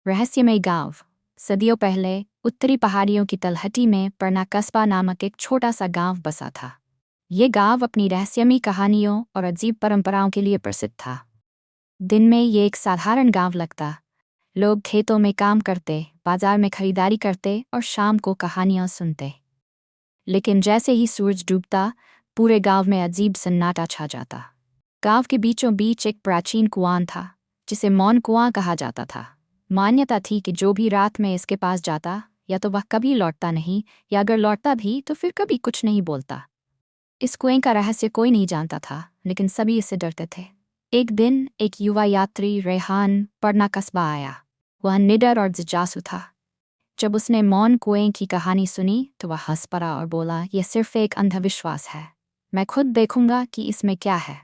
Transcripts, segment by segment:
रहस्यमय गांव। सदियों पहले उत्तरी पहाड़ियों की तलहटी में परना कस्बा नामक एक छोटा सा गांव बसा था। ये गांव अपनी रहस्यमयी कहानियों और अजीब परंपराओं के लिए प्रसिद्ध था। दिन में ये एक साधारण गांव लगता। लोग खेतों में काम करते, बाजार में खरीदारी करते और शाम को कहानियां सुनते। लेकिन जैसे ही सूरज डूबता, पूरे गांव में अजीब सन्नाटा छा जाता। गांव के बीचों बीच एक प्राचीन कुआं था, जिसे मौन कुआं कहा जाता था। मान्यता थी कि जो भी रात में इसके पास जाता, या तो वह कभी लौटता नहीं, या अगर लौटता भी तो फिर कभी कुछ नहीं बोलता। इस कुएं का रहस्य कोई नहीं जानता था, लेकिन सभी इससे डरते थे। एक दिन एक युवा यात्री रेहान परना कस्बा आया। वह निडर और जिज्ञासु था। जब उसने मौन कुएं की कहानी सुनी तो वह हंस पड़ा और बोला, यह सिर्फ एक अंधविश्वास है, मैं खुद देखूंगा कि इसमें क्या है।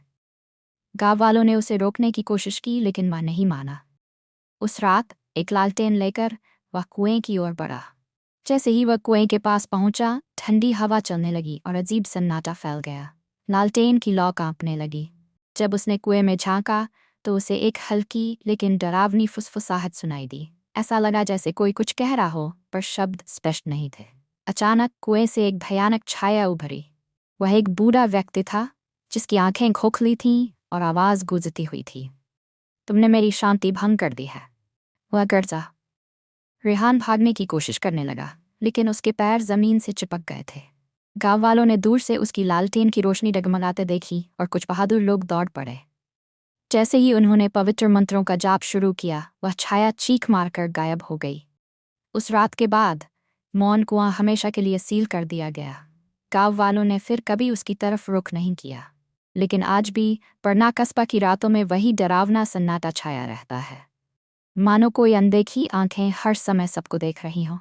गांव वालों ने उसे रोकने की कोशिश की, लेकिन वह नहीं माना। उस रात एक लालटेन लेकर वह कुएं की ओर बढ़ा। जैसे ही वह कुएं के पास पहुंचा, ठंडी हवा चलने लगी और अजीब सन्नाटा फैल गया। लालटेन की लौ कांपने लगी। जब उसने कुएं में झांका तो उसे एक हल्की लेकिन डरावनी फुसफुसाहट सुनाई दी। ऐसा लगा जैसे कोई कुछ कह रहा हो, पर शब्द स्पष्ट नहीं थे। अचानक कुएं से एक भयानक छाया उभरी। वह एक बूढ़ा व्यक्ति था, जिसकी आंखें खोखली थीं और आवाज गूंजती हुई थी। तुमने मेरी शांति भंग कर दी है, वह गर्जा। रेहान भागने की कोशिश करने लगा, लेकिन उसके पैर जमीन से चिपक गए थे। गांव वालों ने दूर से उसकी लालटेन की रोशनी डगमगाते देखी और कुछ बहादुर लोग दौड़ पड़े। जैसे ही उन्होंने पवित्र मंत्रों का जाप शुरू किया, वह छाया चीख मारकर गायब हो गई। उस रात के बाद मौन कुआं हमेशा के लिए सील कर दिया गया। गांव वालों ने फिर कभी उसकी तरफ रुख नहीं किया। लेकिन आज भी परना कस्बा की रातों में वही डरावना सन्नाटा छाया रहता है, मानो कोई अनदेखी आंखें हर समय सबको देख रही हों।